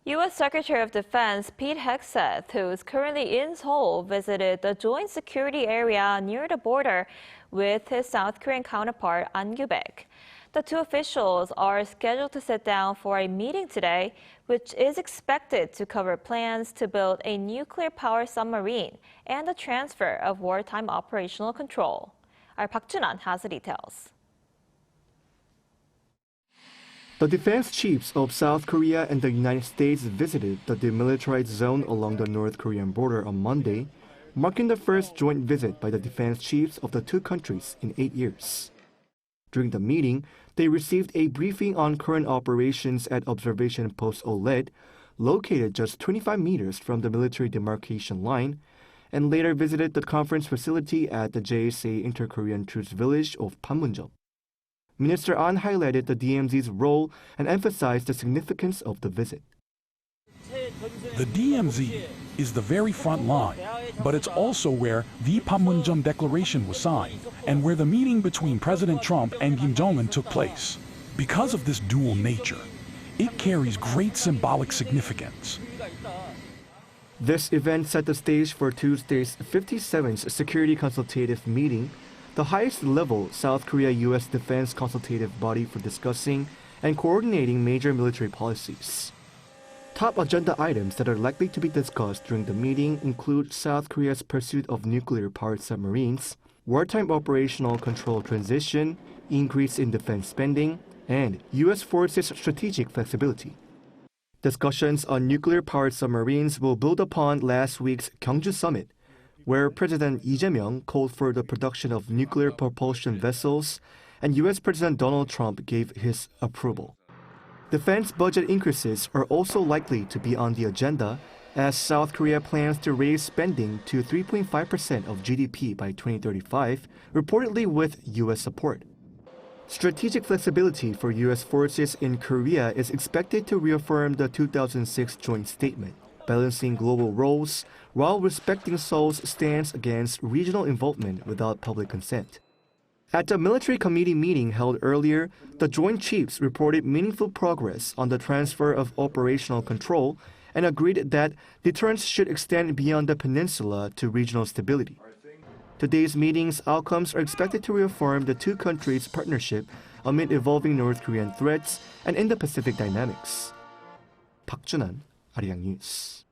U.S. Secretary of Defense Pete Hegseth, who is currently in Seoul, visited the joint security area near the border with his South Korean counterpart Ahn Gyu-back. The two officials are scheduled to sit down for a meeting today, which is expected to cover plans to build a nuclear-powered submarine and the transfer of wartime operational control. Our Park Jun-han has the details. The defense chiefs of South Korea and the United States visited the Demilitarized Zone along the North Korean border on Monday, marking the first joint visit by the defense chiefs of the two countries in 8 years. During the meeting, they received a briefing on current operations at Observation Post Ouellette, located just 25 meters from the Military Demarcation Line, and later visited the conference facility at the JSA Inter-Korean Truce village of Panmunjeom. Minister Ahn highlighted the DMZ's role and emphasized the significance of the visit. The DMZ is the very front line, but it's also where the Panmunjeom Declaration was signed and where the meeting between President Trump and Kim Jong-un took place. Because of this dual nature, it carries great symbolic significance. This event set the stage for Tuesday's 57th Security Consultative Meeting, the highest-level South Korea-U.S. defense consultative body for discussing and coordinating major military policies. Top agenda items that are likely to be discussed during the meeting include South Korea's pursuit of nuclear-powered submarines, wartime operational control transition, increase in defense spending, and U.S. forces' strategic flexibility. Discussions on nuclear-powered submarines will build upon last week's Gyeongju summit, where President Lee Jae-myung called for the production of nuclear propulsion vessels, and U.S. President Donald Trump gave his approval. Defense budget increases are also likely to be on the agenda, as South Korea plans to raise spending to 3.5% of GDP by 2035, reportedly with U.S. support. Strategic flexibility for U.S. forces in Korea is expected to reaffirm the 2006 joint statement, balancing global roles while respecting Seoul's stance against regional involvement without public consent. At the military committee meeting held earlier, the Joint Chiefs reported meaningful progress on the transfer of operational control and agreed that deterrence should extend beyond the peninsula to regional stability. Today's meeting's outcomes are expected to reaffirm the two countries' partnership amid evolving North Korean threats and Indo-Pacific dynamics. Park Jun-han, ArirangNews.